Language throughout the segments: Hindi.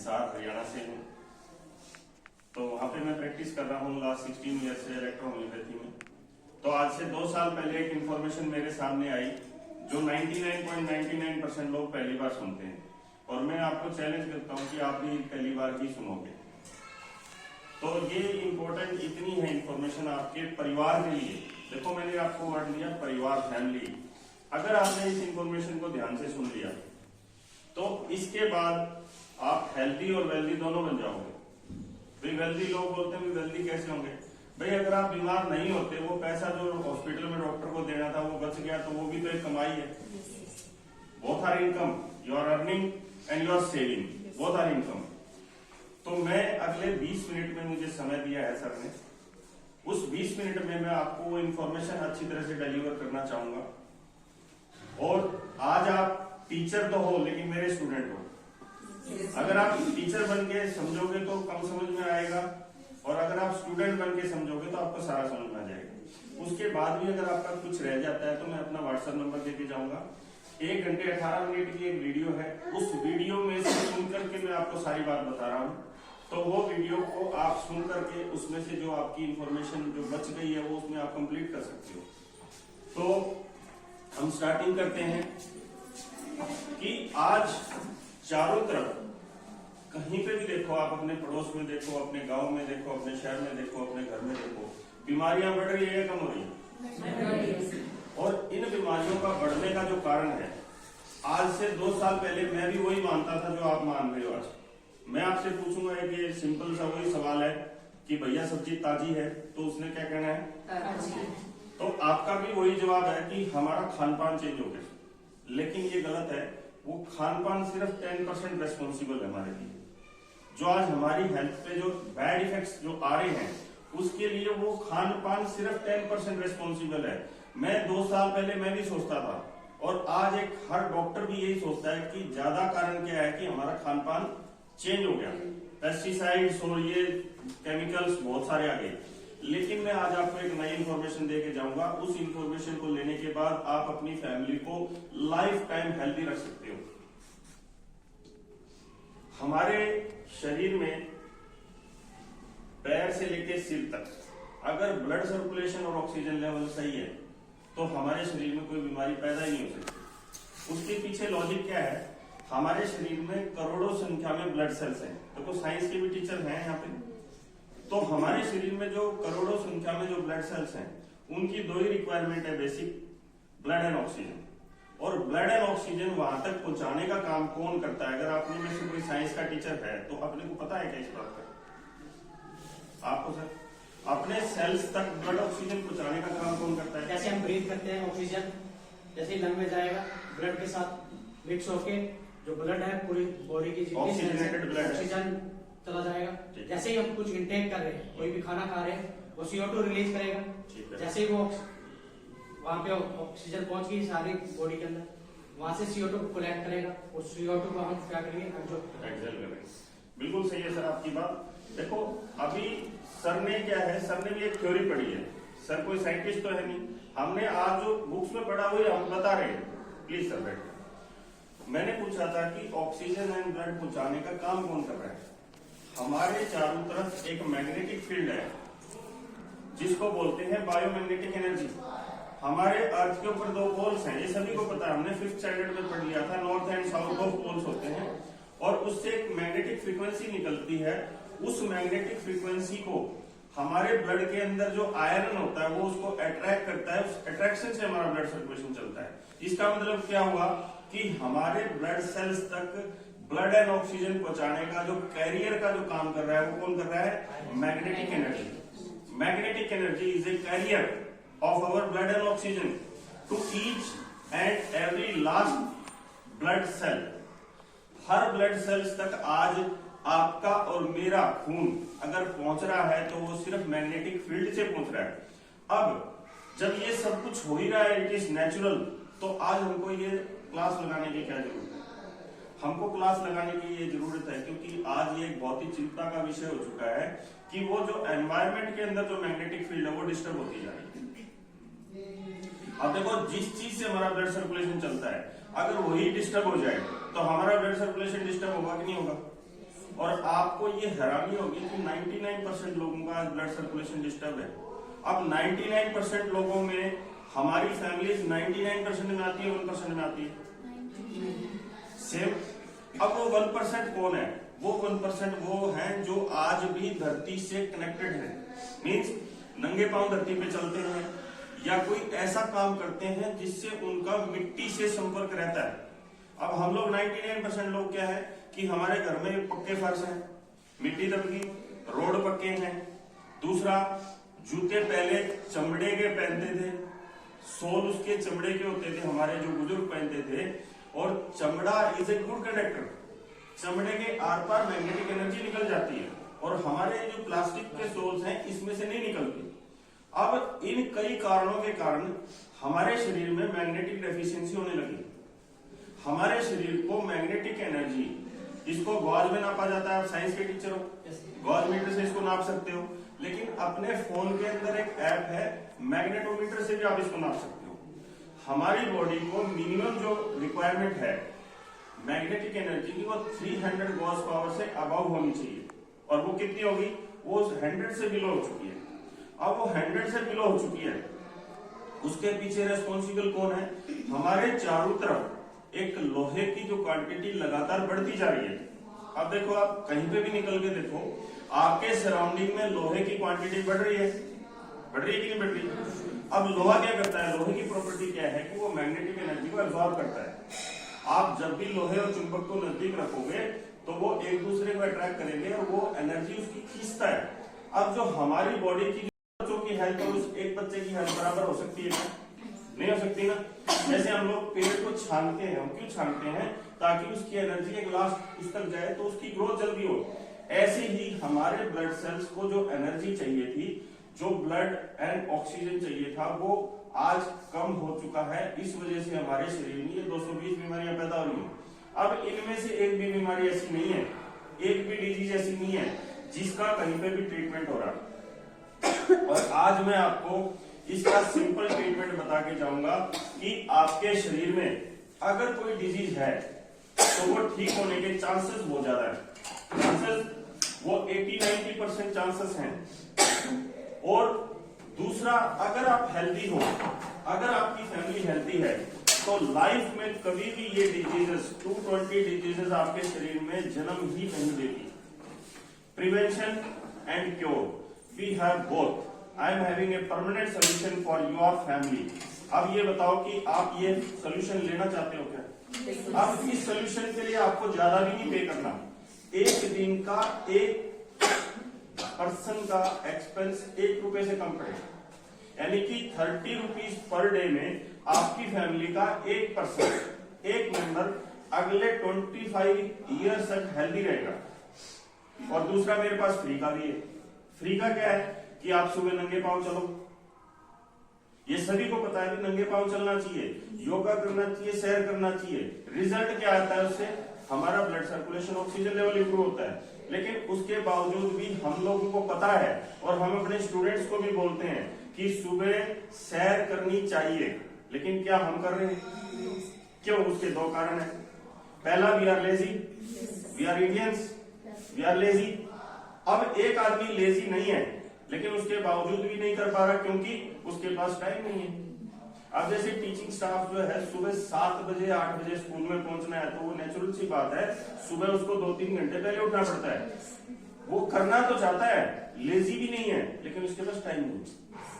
हिसार हरियाणा से हूँ। तो वहाँ पे मैं प्रैक्टिस कर रहा हूँ लास्ट 16 ईयर से इलेक्ट्रोहोम्योपैथी में। तो आज से 2 साल पहले एक इन्फॉर्मेशन मेरे सामने आई जो 99.99% लोग पहली बार सुनते हैं, और मैं आपको चैलेंज करता हूँ कि आप भी पहली बार ही सुनोगे। तो ये इम्पोर्टेंट इतनी है इन्फॉर्मेशन आपके परिवार के लिए। देखो मैंने आपको वर्ड दिया परिवार, फैमिली। अगर आपने इस इन्फॉर्मेशन को ध्यान से सुन लिया तो इसके बाद आप हेल्दी और वेल्दी दोनों बन जाओगे। भाई वेल्दी लोग बोलते हैं वेल्दी कैसे होंगे? भाई अगर आप बीमार नहीं होते, वो पैसा जो हॉस्पिटल में डॉक्टर को देना था वो बच गया, तो वो भी तो एक कमाई है। Both are income, you are earning and you are saving, both are income. तो मैं अगले 20 मिनट में, मुझे समय दिया है सर ने, उस 20 मिनट में मैं आपको वो इन्फॉर्मेशन अच्छी तरह से डिलीवर करना चाहूंगा। और आज आप टीचर तो हो लेकिन मेरे स्टूडेंट हो। अगर आप टीचर बन के समझोगे तो कम समझ में आएगा, और अगर आप स्टूडेंट बन के समझोगे तो आपको सारा समझ में आ जाएगा। उसके बाद भी अगर आपका कुछ रह जाता है तो मैं अपना व्हाट्सएप नंबर देके जाऊंगा। 1 घंटे 18 मिनट की एक वीडियो है, उस वीडियो में से सुन करके मैं आपको सारी बात बता रहा हूँ। तो वो वीडियो को आप सुन करके उसमें से जो आपकी इंफॉर्मेशन जो बच गई है वो उसमें आप कंप्लीट कर सकते हो। तो हम स्टार्टिंग करते हैं कि आज चारों तरफ कहीं पे भी देखो, आप अपने पड़ोस में देखो, अपने गांव में देखो, अपने शहर में देखो, अपने घर में देखो, बीमारियां बढ़ रही है या कम हो रही है? और इन बीमारियों का बढ़ने का जो कारण है, आज से 2 साल पहले मैं भी वही मानता था जो आप मान रहे हो आज। मैं आपसे पूछूंगा एक ये सिंपल सा वही सवाल है कि भैया सब्जी ताजी है, तो उसने क्या कहना है? तो आपका भी वही जवाब है कि हमारा खान पान चेंज हो गया। लेकिन ये गलत है, वो खान पान सिर्फ 10% रेस्पॉन्सिबल है हमारे लिए। जो आज हमारी हेल्थ पे जो बैड इफेक्ट्स जो आ रहे हैं उसके लिए वो खान पान सिर्फ 10% रेस्पॉन्सिबल है। मैं 2 साल पहले मैं भी सोचता था, और आज एक हर डॉक्टर भी यही सोचता है कि ज्यादा कारण क्या है कि हमारा खान पान चेंज हो गया। पेस्टिसाइड्स और ये केमिकल्स बहुत सारे आ गए। लेकिन मैं आज आपको एक नई इंफॉर्मेशन देके जाऊंगा। उस इंफॉर्मेशन को लेने के बाद आप अपनी फैमिली को लाइफ टाइम हेल्दी रख सकते हो। हमारे शरीर में पैर से लेकर सिर तक अगर ब्लड सर्कुलेशन और ऑक्सीजन लेवल सही है तो हमारे शरीर में कोई बीमारी पैदा ही नहीं हो सकती। उसके पीछे लॉजिक क्या है? हमारे शरीर में करोड़ों संख्या में ब्लड सेल्स हैं। देखो साइंस के भी टीचर हैं यहाँ पे। तो हमारे शरीर में जो करोड़ों संख्या में जो ब्लड सेल्स हैं उनकी 2 ही रिक्वायरमेंट है बेसिक, ब्लड एंड ऑक्सीजन। और ब्लड एंड ऑक्सीजन वहां तक पहुंचाने का काम कौन करता है? अगर आपने में से कोई साइंस का टीचर है तो अपने को पता है क्या इस बात का? आपको सर अपने सेल्स तक ब्लड ऑक्सीजन पहुंचाने का काम कौन करता है? जैसे हम ब्रीथ करते हैं ऑक्सीजन जैसे ही लंग में जाएगा ब्लड के साथ मिक्स होके जो ब्लड है पूरी बॉडी की ऑक्सीजनेटेड ब्लड ऑक्सीजन चला जाएगा। जैसे ही हम कुछ इंटेक कर रहे हैं, कोई भी खाना खा रहे हैं, वो CO2 रिलीज करेगा। जैसे ही वो वहां पे ऑक्सीजन पहुंच गई सारी बॉडी के अंदर, वहां से CO2 को कलेक्ट करेगा, उस CO2 को हम क्या करेंगे? एक्सहेल करेंगे। बिल्कुल सही है सर आपकी बात। देखो अभी सर ने क्या है, सर ने भी एक थ्योरी पढ़ी है। सर कोई साइंटिस्ट तो है नहीं, हमने आज जो बुक्स में पढ़ा हुआ हम बता रहे हैं। प्लीज सर बैठ। मैंने पूछा था कि ऑक्सीजन एंड ब्लड पहुंचाने का काम कौन कर रहा है? हमारे चारों तरफ एक मैग्नेटिक फील्ड है जिसको बोलते हैं बायोमैग्नेटिक एनर्जी। हमारे अर्थ के ऊपर 2 पोल्स हैं, ये सभी को पता है, हमने 5th स्टैंडर्ड में पढ़ लिया था। नॉर्थ एंड साउथ 2 पोल्स होते हैं और उससे एक मैग्नेटिक फ्रीक्वेंसी निकलती है। उस मैग्नेटिक फ्रीक्वेंसी को हमारे ब्लड के अंदर जो आयरन होता है वो उसको अट्रैक्ट करता है। उस अट्रैक्शन से हमारा ब्लड सर्कुलेशन चलता है। इसका मतलब क्या हुआ कि हमारे ब्लड सेल्स तक ब्लड एंड ऑक्सीजन पहुंचाने का जो कैरियर का जो काम कर रहा है वो कौन कर रहा है? Magnetic energy. Magnetic energy is a carrier of our blood and oxygen to each and every last blood cell. हर ब्लड सेल्स तक आज आपका और मेरा खून अगर पहुंच रहा है तो वो सिर्फ मैग्नेटिक फील्ड से पहुंच रहा है। अब जब ये सब कुछ हो ही रहा है, इट इज नेचुरल, तो आज हमको ये क्लास लगाने की क्या जरूरत है? हमको क्लास लगाने की ये जरूरत है क्योंकि आज ये एक बहुत ही चिंता का विषय हो चुका है कि वो जो एनवायरमेंट के अंदर जो मैग्नेटिक फील्ड है वो डिस्टर्ब होती जा रही है। अब देखो जिस चीज से हमारा ब्लड सर्कुलेशन चलता है अगर वही डिस्टर्ब हो जाए तो हमारा ब्लड सर्कुलेशन डिस्टर्ब होगा कि नहीं होगा? और आपको ये हैरानी होगी कि 99% लोगों का ब्लड सर्कुलेशन डिस्टर्ब है। अब 99% लोगों में हमारी फैमिलीज 99% में आती है, 1% में आती है सेम। अब वो 1% कौन है? वो 1% वो हैं जो आज भी धरती से कनेक्टेड है, मीन्स नंगे पांव धरती पे चलते हैं या कोई ऐसा काम करते हैं जिससे उनका मिट्टी से संपर्क रहता है। अब हम लोग 99% लोग क्या है कि हमारे घर में पक्के फर्श हैं, मिट्टी दबकी, रोड पक्के हैं। दूसरा, जूते पहले चमड़े के पहनते थे, सोल उसके चमड़े के होते थे, हमारे जो बुजुर्ग पहनते थे। और चमड़ा इज ए गुड कंडक्टर, चमड़े के आर पार मैग्नेटिक एनर्जी निकल जाती है और हमारे जो प्लास्टिक के सोल्स हैं इसमें से नहीं निकलती। अब इन कई कारणों के कारण हमारे शरीर में मैग्नेटिक डेफिशिएंसी होने लगी। हमारे शरीर को मैग्नेटिक एनर्जी, इसको गॉज में नापा जाता है, आप साइंस के टीचर हो, गॉज मीटर से इसको नाप सकते हो। लेकिन अपने फोन के अंदर एक ऐप है, मैग्नेटोमीटर से भी आप इसको नाप सकते हो। हमारी बॉडी को मिनिमम जो रिक्वायरमेंट है मैग्नेटिक एनर्जी की, वो 300 गॉस पावर से अबव होनी चाहिए। और वो कितनी होगी? वो 100 से बिलो हो चुकी है। अब वो 100 से बिलो हो चुकी है, उसके पीछे रेस्पॉन्सिबल कौन है? हमारे चारों तरफ एक लोहे की जो क्वांटिटी लगातार बढ़ती जा रही है। अब देखो, आप कहीं पे भी निकल के देखो, आपके सराउंडिंग में लोहे की क्वांटिटी बढ़ रही है, बढ़ रही है कि नहीं बढ़ रही? अब लोहा क्या करता है? लोहे की प्रॉपर्टी क्या है कि वो मैग्नेटिक एनर्जी को एब्जॉर्ब करता है। आप जब भी लोहे और चुंबक को नजदीक रखोगे तो वो एक दूसरे को अट्रैक्ट करेंगे और वो एनर्जी उसकी खींचता है। अब जो हमारी बॉडी की बच्चों की हेल्थ और उस एक बच्चे की हेल्थ बराबर हो सकती है? नहीं हो सकती ना। जैसे हम लोग पेड़ को छानते हैं, हम क्यों छानते हैं? ताकि उसकी एनर्जी एक लास्ट उस तक जाए तो उसकी ग्रोथ जल्दी हो। ऐसे ही हमारे ब्लड सेल्स को जो एनर्जी चाहिए थी, जो ब्लड एंड ऑक्सीजन चाहिए था, वो आज कम हो चुका है। इस वजह से हमारे शरीर में ये 220 बीमारियां पैदा हो रही हैं। अब इनमें से एक भी बीमारी ऐसी नहीं है, एक भी डिजीज ऐसी नहीं है जिसका कहीं पे भी ट्रीटमेंट हो रहा। और आज मैं आपको इसका सिंपल ट्रीटमेंट बता के जाऊंगा कि आपके शरीर में अगर कोई डिजीज है तो वो ठीक होने के चांसेस बहुत ज्यादा है। चांसेस वो 80-90% चांसेस हैं। और दूसरा, अगर आप हेल्दी हो, अगर आपकी फैमिली हेल्दी है, तो लाइफ में कभी भी ये डिजीजेस 220 डिजीजेस आपके शरीर में जन्म ही नहीं देती। Prevention and cure, we have both. I am having a permanent solution for your family. अब ये बताओ कि आप ये सोल्यूशन लेना चाहते हो क्या? अब इस सोल्यूशन के लिए आपको ज्यादा भी नहीं पे करना। एक दिन का एक पर्सन का एक्सपेंस 1 रुपए से कम पड़ेगा, यानी कि 30 रुपीज पर डे में आपकी फैमिली का एक पर्सन, एक मेंबर अगले 25 ईयर तक हेल्दी रहेगा। और दूसरा, मेरे पास फ्री का भी है। फ्री का क्या है कि आप सुबह नंगे पांव चलो। ये सभी को पता है कि नंगे पांव चलना चाहिए, योगा करना चाहिए, सैर करना चाहिए। रिजल्ट क्या आता है उससे? हमारा blood circulation, oxygen level improve होता है। लेकिन उसके बावजूद भी हम लोगों को पता है और हम अपने स्टूडेंट्स को भी बोलते हैं कि सुबह सैर करनी चाहिए, लेकिन क्या हम कर रहे हैं? क्यों? उसके 2 कारण है। पहला, we are lazy, we are Indians, we are lazy. अब एक आदमी लेजी नहीं है लेकिन उसके बावजूद भी नहीं कर पा रहा क्योंकि उसके पास टाइम नहीं है। अब जैसे टीचिंग स्टाफ जो है सुबह 7 बजे 8 बजे स्कूल में पहुंचना है, तो वो नेचुरल सी बात है, सुबह उसको 2-3 घंटे पहले उठना पड़ता है। वो करना तो चाहता है, लेजी भी नहीं है, लेकिन उसके पास टाइम नहीं।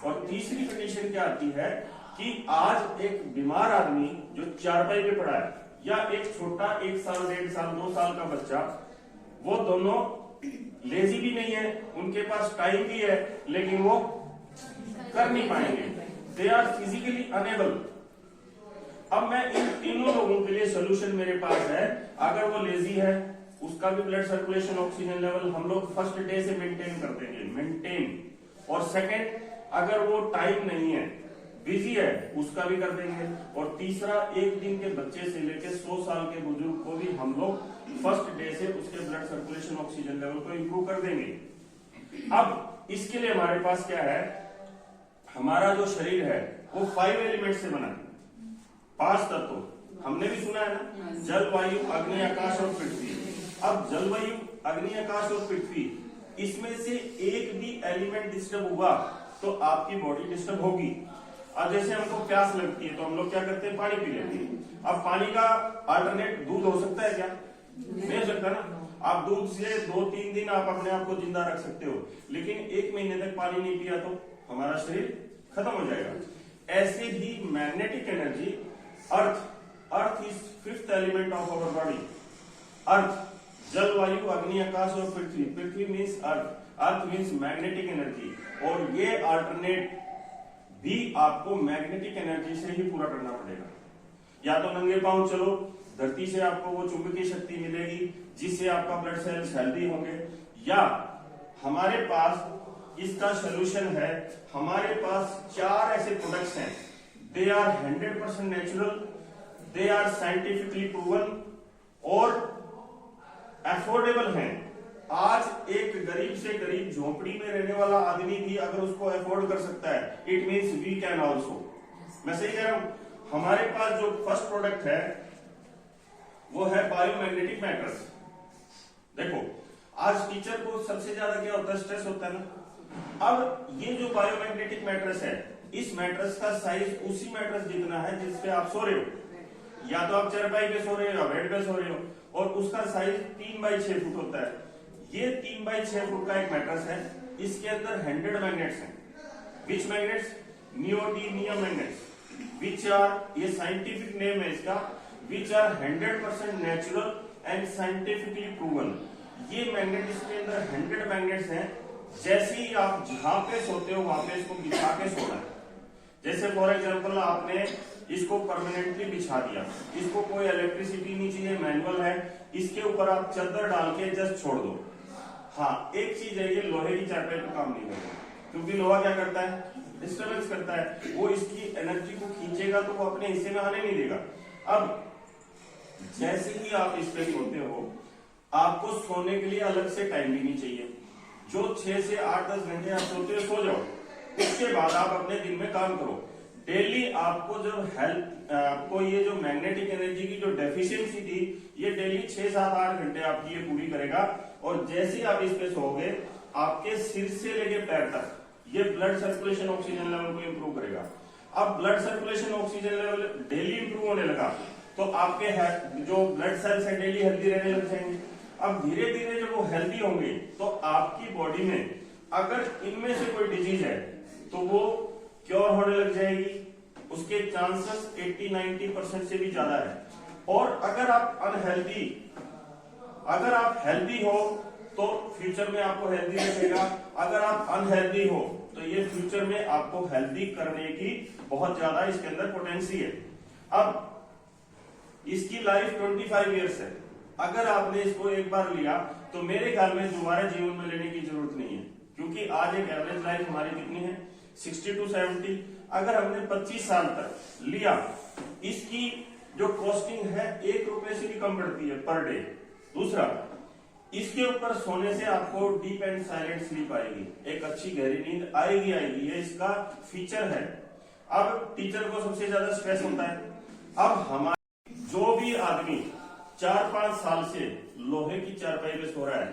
और तीसरी कंडीशन क्या आती है कि आज एक बीमार आदमी जो चारपाई पे पड़ा है या एक छोटा 1 साल 1.5 साल 2 साल का बच्चा, वो दोनों लेजी भी नहीं है, उनके पास टाइम भी है, लेकिन वो कर नहीं पाएंगे। They are physically unable. अब मैं इन तीनों लोगों के लिए सोल्यूशन मेरे पास है। अगर वो लेजी है, उसका भी ब्लड सर्कुलेशन, ऑक्सीजन लेवल हम लोग फर्स्ट डे से मेंटेन कर देंगे, मेंटेन। और सेकंड, अगर वो टाइम नहीं है, बिजी है, उसका भी कर देंगे। और तीसरा, 1 दिन के बच्चे से लेकर 100 साल के बुजुर्ग को भी हम लोग फर्स्ट डे से उसके ब्लड सर्कुलेशन, ऑक्सीजन लेवल को इंप्रूव कर देंगे। अब इसके लिए हमारे पास क्या है? हमारा जो शरीर है वो 5 एलिमेंट से बना है, 5 तत्व। हमने भी सुना है ना, जल, वायु, अग्नि, आकाश और पृथ्वी। अब जलवायु, अग्नि, आकाश और पृथ्वी, इसमें से एक भी एलिमेंट डिस्टर्ब हुआ तो आपकी बॉडी डिस्टर्ब होगी। अब जैसे हमको प्यास लगती है तो हम लोग क्या करते हैं, पानी पी लेते हैं। अब पानी का अल्टरनेट दूध हो सकता है क्या? नहीं हो सकता ना। आप दूध से 2-3 दिन आप अपने आप को जिंदा रख सकते हो, लेकिन 1 महीने तक पानी नहीं पिया तो हमारा शरीर खत्म हो जाएगा। ऐसे ही magnetic energy, earth is 5th element of our body. Earth, जलवायु, अग्नि, आकाश और पृथ्वी। पृथ्वी means earth means magnetic energy, और ये अल्टरनेट भी आपको मैग्नेटिक एनर्जी से ही पूरा करना पड़ेगा। या तो नंगे पांव चलो, धरती से आपको वो चुंबकीय शक्ति मिलेगी जिससे आपका ब्लड सेल्स हेल्दी होंगे, या हमारे पास इसका सोल्यूशन है। हमारे पास 4 ऐसे प्रोडक्ट्स हैं, they are 100% natural, they are scientifically proven और अफोर्डेबल हैं। आज एक गरीब से गरीब झोपड़ी में रहने वाला आदमी भी अगर उसको अफोर्ड कर सकता है, it means we can also. मैं सही कह रहा हूं? हमारे पास जो फर्स्ट प्रोडक्ट है वो है बायोमैग्नेटिक मैटर्स। देखो, आज टीचर को सबसे ज्यादा क्या होता है, स्ट्रेस होता है ना। अब ये जो बायोमैग्नेटिक मैटर्स है, इस मैटर्स का साइज उसी मैटर्स जितना है जिसपे आप सो रहे हो। या तो आप चारपाई पे सो रहे हो या बेड पे सो रहे हो, और उसका साइज 3x6 फुट होता है। ये 3x6 फुट का एक मैट्रेस है, इसके अंदर 100 मैग्नेट्स हैं। Which magnets? Neodymium magnets, which are, ये साइंटिफिक नेम है इसका, which are 100% natural and scientifically proven. ये मैग्नेट, इसके अंदर 100 मैग्नेट्स हैं। जैसे ही आप जहां पे सोते हो वहां पे इसको बिछा के सोना है। जैसे फॉर एग्जाम्पल आपने इसको परमानेंटली बिछा दिया, इसको कोई इलेक्ट्रिसिटी नहीं चाहिए, मैनुअल है, इसके ऊपर आप चादर डाल के जस्ट छोड़ दो। हाँ, एक चीज है, ये लोहे की चारपाई पे काम नहीं करेगा, क्योंकि लोहा क्या करता है, डिस्टर्बेंस करता है। वो इसकी एनर्जी को खींचेगा तो वो अपने हिस्से में आने नहीं देगा। अब जैसे ही आप इस पे सोते हो, आपको सोने के लिए अलग से टाइम भी नहीं चाहिए। जो 6 से 8-10 घंटे आप सोते हो, सो जाओ। उसके बाद आप अपने दिन में काम करो। डेली आपको जब आपको ये जो मैग्नेटिक एनर्जी की जो डेफिशिएंसी थी, ये डेली 6-7-8 घंटे आपकी ये पूरी करेगा। और जैसे ही आप इस पे सोओगे, आपके सिर से लेके पैर तक ये ब्लड सर्कुलेशन, ऑक्सीजन लेवल को इंप्रूव करेगा। अब blood circulation, oxygen level daily improve होने लगा तो आपके जो ब्लड सेल्स है डेली हेल्दी रहने लग जाएंगे। अब धीरे धीरे जब वो हेल्दी होंगे तो आपकी बॉडी में अगर इनमें से कोई डिजीज है तो वो क्योर होने लग जाएगी। उसके चांसेस 80-90% से भी ज्यादा है। और अगर आप हेल्दी हो तो फ्यूचर में आपको हेल्दी रखेगा। अगर आप अनहेल्दी हो तो ये फ्यूचर में आपको हेल्दी करने की बहुत ज्यादा इसके अंदर पोटेंसी है। अब इसकी लाइफ 25 इयर्स है। अगर आपने इसको एक बार लिया तो मेरे ख्याल में दोबारा जीवन में लेने की जरूरत नहीं है, क्योंकि आज एक एवरेज लाइफ हमारी कितनी है, 60 to 70। अगर हमने 25 साल तक लिया, इसकी जो कॉस्टिंग है 1 रुपए से भी कम पड़ती है पर डे। दूसरा, इसके ऊपर सोने से आपको डीप एंड साइलेंट स्लीप आएगी, एक अच्छी गहरी नींद आएगी। ये इसका फीचर है। अब टीचर को सबसे ज्यादा स्ट्रेस होता है। अब हमारे जो भी आदमी 4-5 साल से लोहे की चारपाई पे सो रहा है,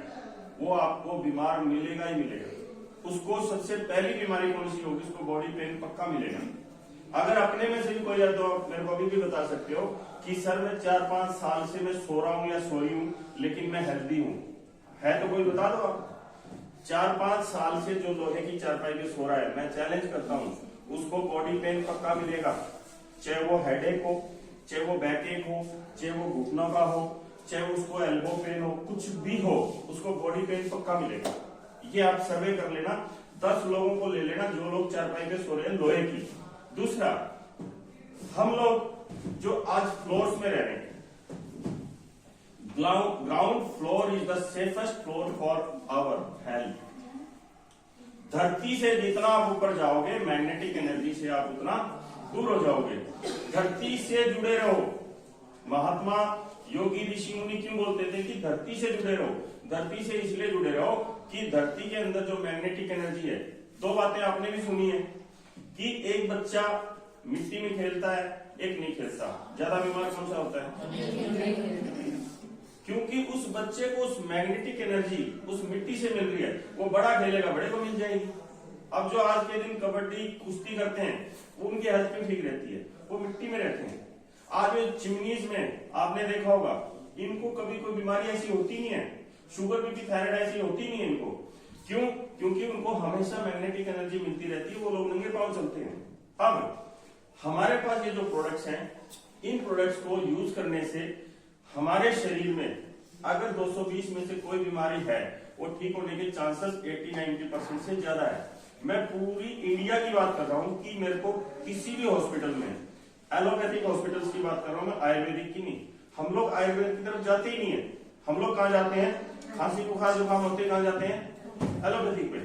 वो आपको बीमार मिलेगा ही मिलेगा। उसको सबसे पहली बीमारी कौन सी होगी, उसको बॉडी पेन पक्का मिलेगा। अगर अपने में से भी कोई है तो आप मेरे को अभी भी बता सकते हो कि सर मैं 4-5 साल से मैं सो रहा हूं या सोई हूं लेकिन मैं हेल्दी हूं, है तो कोई बता दो आप। 4-5 साल से जो लोहे की चारपाई पे सो रहा है, मैं चैलेंज करता हूं, उसको बॉडी पेन पक्का मिलेगा। चाहे वो हेडेक हो, चाहे वो बैकएक हो, चाहे वो घुटनों का हो, चाहे उसको एल्बो पेन हो, कुछ भी हो, उसको बॉडी पेन पक्का मिलेगा। ये आप सर्वे कर लेना, 10 लोगों को ले लेना जो लोग चारपाई पे सो रहे हैं लोहे की। दूसरा, हम लोग जो आज फ्लोर्स में रह रहे हैं, ground floor is the safest floor for our health. धरती से जितना आप ऊपर जाओगे, मैग्नेटिक एनर्जी से आप उतना दूर हो जाओगे। धरती से जुड़े रहो। महात्मा योगी ऋषि मुनि क्यों बोलते थे कि धरती से जुड़े रहो? धरती से इसलिए जुड़े रहो कि धरती के अंदर जो मैग्नेटिक एनर्जी है, 2 बातें आपने भी सुनी है कि एक बच्चा मिट्टी में खेलता है, एक नहीं खेलता। ज्यादा बीमार कौन सा होता है? क्योंकि उस बच्चे को उस मैग्नेटिक एनर्जी उस मिट्टी से मिल रही है, वो बड़ा खेलेगा, बड़े को मिल जाएगी। अब जो आज के दिन कबड्डी कुश्ती करते हैं, वो उनकी हेल्थ भी ठीक रहती है, वो मिट्टी में रहते हैं। आज चिमनीज में आपने देखा होगा, इनको कभी कोई बीमारी ऐसी होती नहीं है, शुगर बीपी थायराइड ऐसी होती नहीं है इनको। क्यों? क्योंकि उनको हमेशा मैग्नेटिक एनर्जी मिलती रहती है, वो लोग नंगे पांव चलते हैं। अब हमारे पास ये जो प्रोडक्ट्स हैं, इन प्रोडक्ट्स को यूज करने से हमारे शरीर में अगर 220 में से कोई बीमारी है, वो ठीक होने के चांसेस 80-90% से ज्यादा है। मैं पूरी इंडिया की बात कर रहा हूं कि मेरे को किसी भी हॉस्पिटल में, एलोपैथिक हॉस्पिटल्स की बात कर रहा हूं मैं, आयुर्वेदिक की नहीं। हम लोग आयुर्वेद की तरफ जाते ही नहीं है। हम लोग कहां जाते हैं? खांसी बुखार जुकाम होते कहां जाते हैं? एलोपैथिक पे।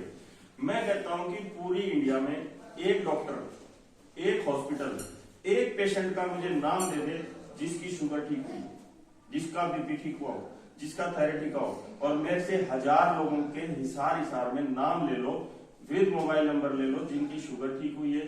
मैं कहता हूं कि पूरी इंडिया में एक डॉक्टर, एक हॉस्पिटल, एक पेशेंट का मुझे नाम दे दे जिसकी शुगर ठीक हुई, जिसका बीपी ठीक हुआ हो, जिसका थायराइड ठीक हो, और मेरे से 1000 लोगों के हिसार में नाम ले लो, विद मोबाइल नंबर ले लो, जिनकी शुगर ठीक हुई है।